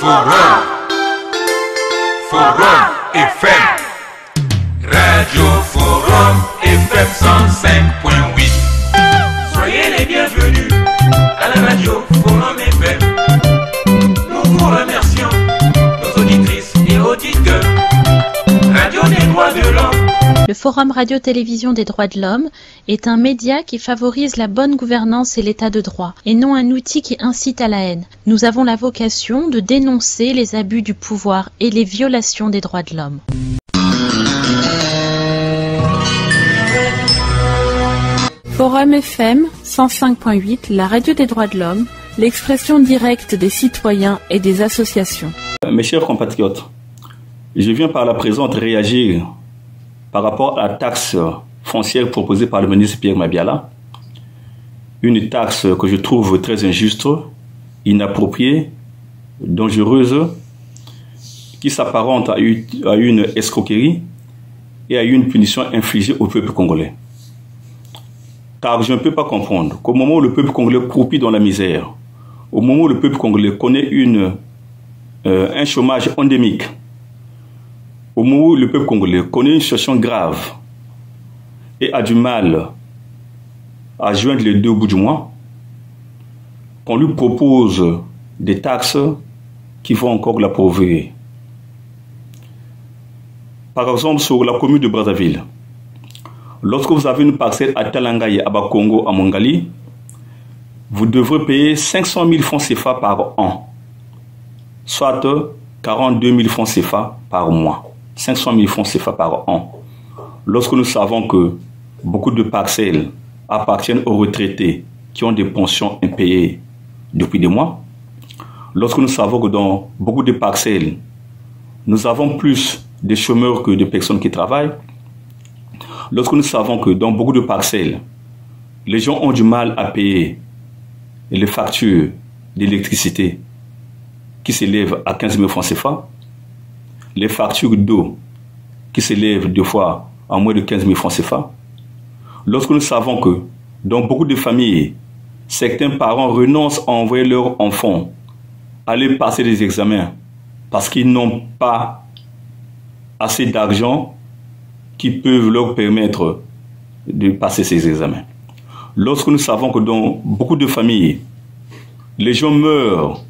Forum FM. Radio Forum FM 105.8. Soyez les bienvenus à la radio Forum FM. Nous vous remercions, nos auditrices et auditeurs. Radio des droits de l'homme. Le Forum Radio-Télévision des droits de l'homme est un média qui favorise la bonne gouvernance et l'état de droit, et non un outil qui incite à la haine. Nous avons la vocation de dénoncer les abus du pouvoir et les violations des droits de l'homme. Forum FM 105.8, la radio des droits de l'homme, l'expression directe des citoyens et des associations. Mes chers compatriotes, je viens par la présente réagir par rapport à la taxe foncière proposée par le ministre Pierre Mabiala, une taxe que je trouve très injuste, inappropriée, dangereuse, qui s'apparente à une escroquerie et à une punition infligée au peuple congolais. Car je ne peux pas comprendre qu'au moment où le peuple congolais croupit dans la misère, au moment où le peuple congolais connaît un chômage endémique, au moment où le peuple congolais connaît une situation grave et a du mal à joindre les deux bouts du mois, qu'on lui propose des taxes qui vont encore l'appauvrir. Par exemple, sur la commune de Brazzaville, lorsque vous avez une parcelle à Talangaye, à Bakongo, à Mongali, vous devrez payer 500 000 francs CFA par an, soit 42 000 francs CFA par mois. 500 000 francs CFA par an. Lorsque nous savons que beaucoup de parcelles appartiennent aux retraités qui ont des pensions impayées depuis des mois, lorsque nous savons que dans beaucoup de parcelles, nous avons plus de chômeurs que de personnes qui travaillent, lorsque nous savons que dans beaucoup de parcelles, les gens ont du mal à payer les factures d'électricité qui s'élèvent à 15 000 francs CFA, les factures d'eau qui s'élèvent deux fois à moins de 15 000 francs CFA, lorsque nous savons que dans beaucoup de familles, certains parents renoncent à envoyer leurs enfants aller passer des examens parce qu'ils n'ont pas assez d'argent qui peuvent leur permettre de passer ces examens. Lorsque nous savons que dans beaucoup de familles, les gens meurent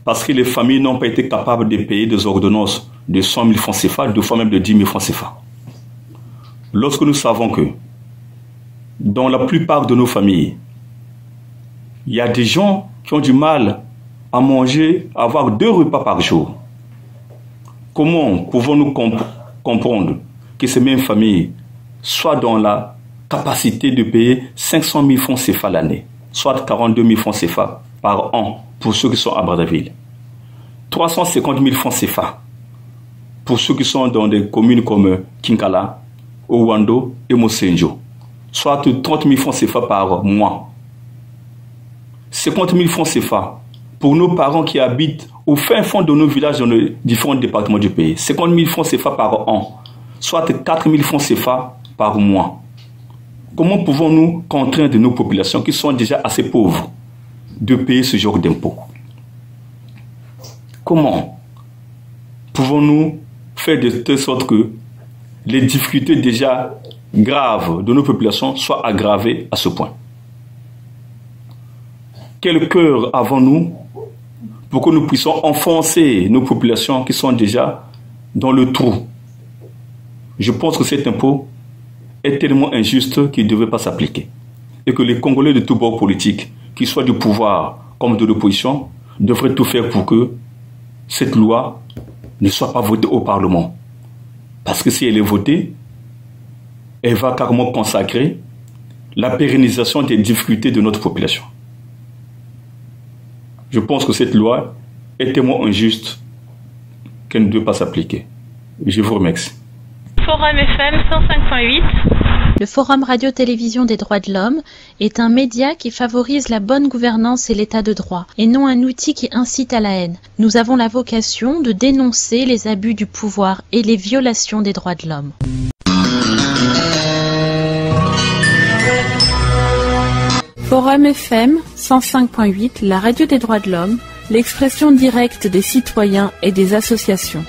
parce que les familles n'ont pas été capables de payer des ordonnances de 100 000 francs CFA, deux fois même de 10 000 francs CFA. Lorsque nous savons que dans la plupart de nos familles, il y a des gens qui ont du mal à manger, à avoir 2 repas par jour, comment pouvons-nous comprendre que ces mêmes familles soient dans la capacité de payer 500 000 francs CFA l'année, soit 42 000 francs CFA par an pour ceux qui sont à Brazzaville, 350 000 francs CFA pour ceux qui sont dans des communes comme Kinkala, Owando et Mosenjo, soit 30 000 francs CFA par mois. 50 000 francs CFA pour nos parents qui habitent au fin fond de nos villages dans les différents départements du pays. 50 000 francs CFA par an, soit 4 000 francs CFA par mois. Comment pouvons-nous contraindre nos populations qui sont déjà assez pauvres de payer ce genre d'impôts? Comment pouvons-nous faire de telle sorte que les difficultés déjà graves de nos populations soient aggravées à ce point? Quel cœur avons-nous pour que nous puissions enfoncer nos populations qui sont déjà dans le trou? Je pense que cet impôt est tellement injuste qu'il ne devrait pas s'appliquer. Et que les Congolais de tous bords politiques, qu'ils soient du pouvoir comme de l'opposition, devraient tout faire pour que cette loi ne soit pas votée au Parlement. Parce que si elle est votée, elle va carrément consacrer la pérennisation des difficultés de notre population. Je pense que cette loi est tellement injuste qu'elle ne doit pas s'appliquer. Je vous remercie. Forum FM 105.8. Le Forum Radio-Télévision des droits de l'homme est un média qui favorise la bonne gouvernance et l'état de droit, et non un outil qui incite à la haine. Nous avons la vocation de dénoncer les abus du pouvoir et les violations des droits de l'homme. Forum FM 105.8, la radio des droits de l'homme, l'expression directe des citoyens et des associations.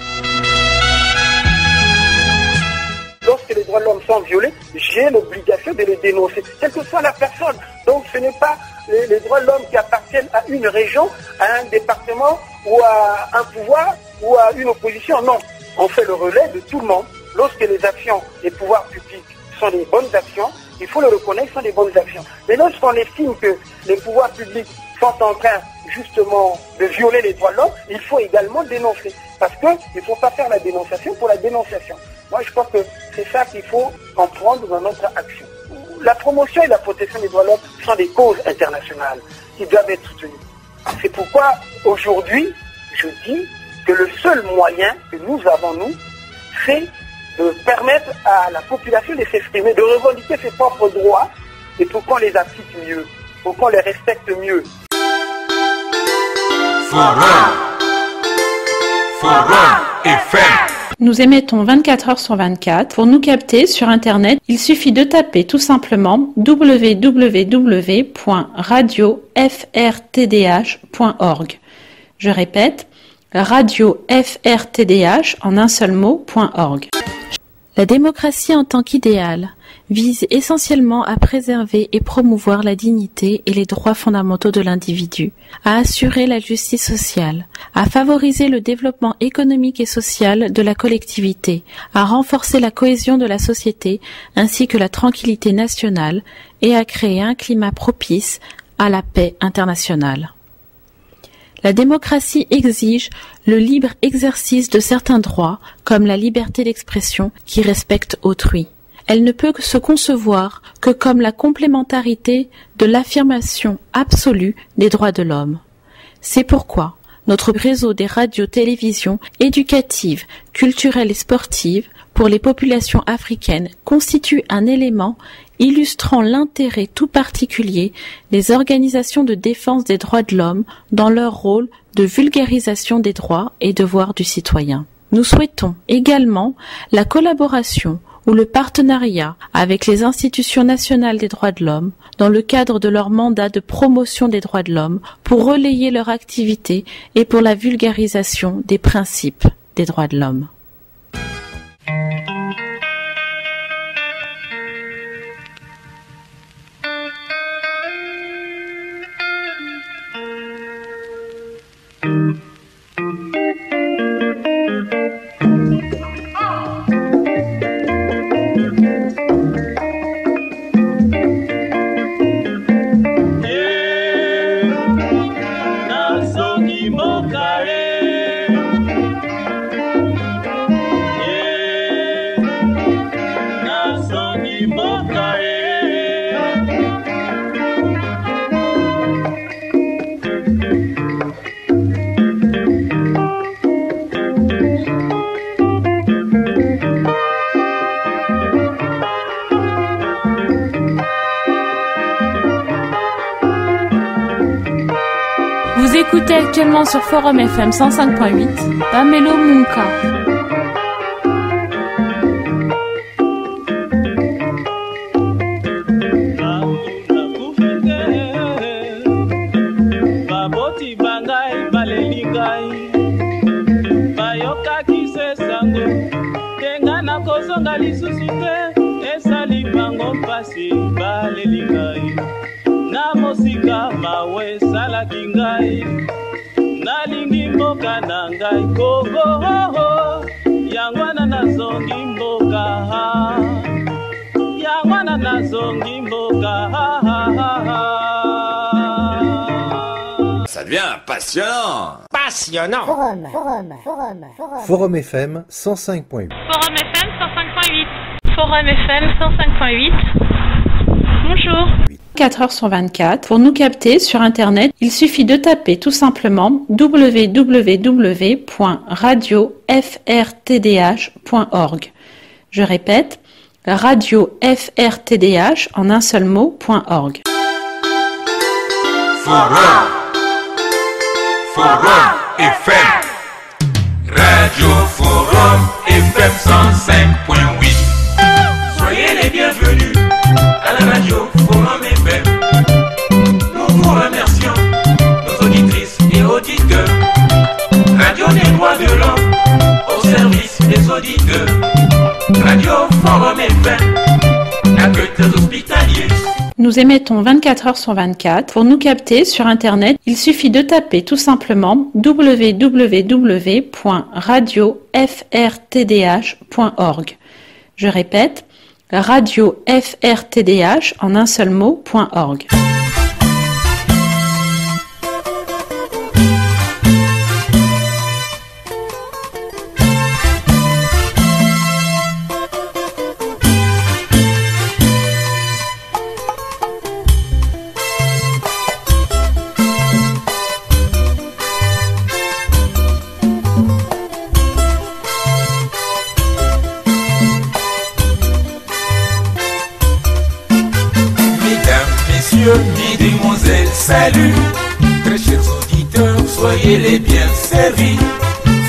Lorsque les droits de l'homme sont violés, j'ai l'obligation de les dénoncer, quelle que soit la personne. Donc ce n'est pas les droits de l'homme qui appartiennent à une région, à un département ou à un pouvoir ou à une opposition. Non, on fait le relais de tout le monde. Lorsque les actions des pouvoirs publics sont des bonnes actions, il faut le reconnaître, sont des bonnes actions. Mais lorsqu'on estime que les pouvoirs publics sont en train justement de violer les droits de l'homme, il faut également dénoncer. Parce qu'il ne faut pas faire la dénonciation pour la dénonciation. Moi, je crois que c'est ça qu'il faut comprendre dans notre action. La promotion et la protection des droits de l'homme sont des causes internationales qui doivent être soutenues. C'est pourquoi, aujourd'hui, je dis que le seul moyen que nous avons, nous, c'est de permettre à la population de s'exprimer, de revendiquer ses propres droits, et pour qu'on les applique mieux, pour qu'on les respecte mieux. Forum FM. Nous émettons 24 heures sur 24. Pour nous capter sur Internet, il suffit de taper tout simplement www.radiofrtdh.org. Je répète, radiofrtdh en un seul mot.org. La démocratie en tant qu'idéal vise essentiellement à préserver et promouvoir la dignité et les droits fondamentaux de l'individu, à assurer la justice sociale, à favoriser le développement économique et social de la collectivité, à renforcer la cohésion de la société ainsi que la tranquillité nationale et à créer un climat propice à la paix internationale. La démocratie exige le libre exercice de certains droits, comme la liberté d'expression qui respecte autrui. Elle ne peut se concevoir que comme la complémentarité de l'affirmation absolue des droits de l'homme. C'est pourquoi notre réseau des radios-télévisions éducatives, culturelles et sportives pour les populations africaines constitue un élément illustrant l'intérêt tout particulier des organisations de défense des droits de l'homme dans leur rôle de vulgarisation des droits et devoirs du citoyen. Nous souhaitons également la collaboration ou le partenariat avec les institutions nationales des droits de l'homme dans le cadre de leur mandat de promotion des droits de l'homme pour relayer leur activité et pour la vulgarisation des principes des droits de l'homme. Vous écoutez actuellement sur Forum FM 105.8, Pamelo Munka. Namosika mawe sala kingai nalingi mboka nangai kogo yangwana nazongi mboka yangwana nazongi mboka. Ça devient passionnant. Passionnant. Forum FM 105.8. Forum FM 105.8. Forum FM 105.8. Bonjour. 4 heures sur 24. Pour nous capter sur Internet, il suffit de taper tout simplement www.radiofrtdh.org. Je répète, radiofrtdh en un seul mot.org. Forum FM. Radio Forum FM 105.8. Soyez les bienvenus à la radio Forum FM. Nous vous remercions, nos auditrices et auditeurs. des droits de l'homme au service des auditeurs. Radio Forum FM, accueil hospitaliers. Nous émettons 24 heures sur 24. Pour nous capter sur Internet, il suffit de taper tout simplement www.radiofrtdh.org. Je répète, radiofrtdh en un seul mot.org. Mesdemoiselles, salut. Très chers auditeurs, soyez les bien servis.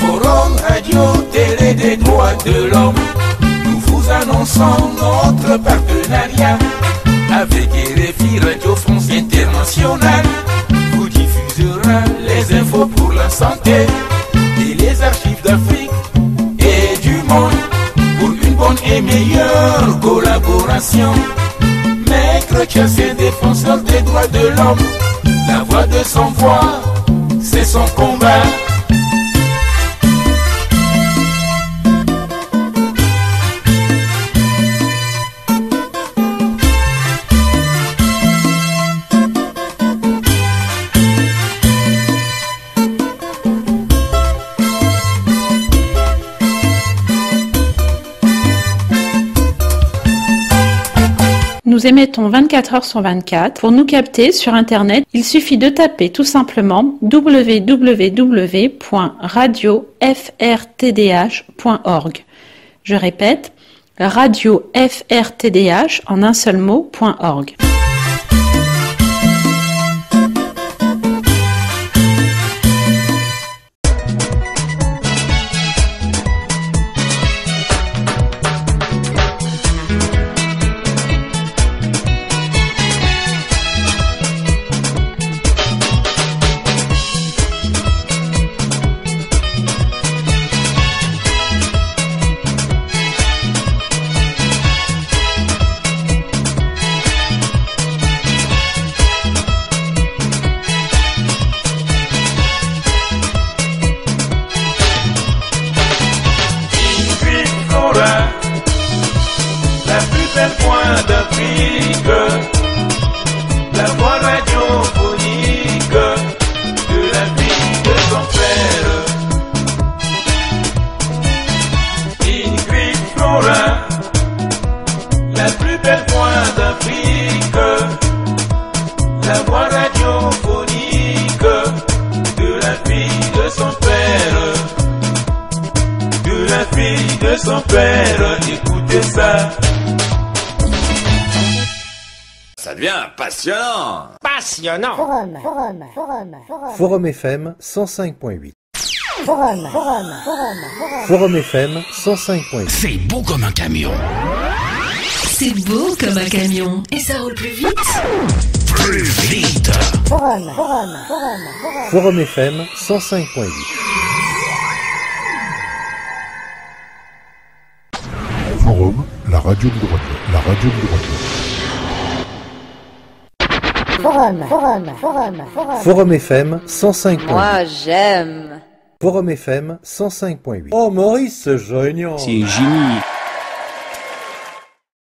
Forum Radio Télé des droits de l'homme, nous vous annonçons notre partenariat avec RFI Radio France Internationale. Vous diffusera les infos pour la santé et les archives d'Afrique et du monde pour une bonne et meilleure collaboration. Maître Tchassé, défenseur des droits de l'homme, la voix de son voix, c'est son combat. Nous émettons 24 heures sur 24. Pour nous capter sur Internet, il suffit de taper tout simplement www.radiofrtdh.org. Je répète, radiofrtdh en un seul mot.org. Son père, écoutez ça. Ça devient passionnant. Passionnant. Forum FM 105.8. Forum FM 105.8. C'est beau comme un camion. C'est beau comme un camion. Et ça roule plus vite. Plus vite. Forum FM 105.8. Forum, la radio du droit de l'homme. La radio du droit de l'homme. Forum FM 105.8. Moi, j'aime. Forum FM 105.8. Oh, Maurice, c'est génial. C'est génie.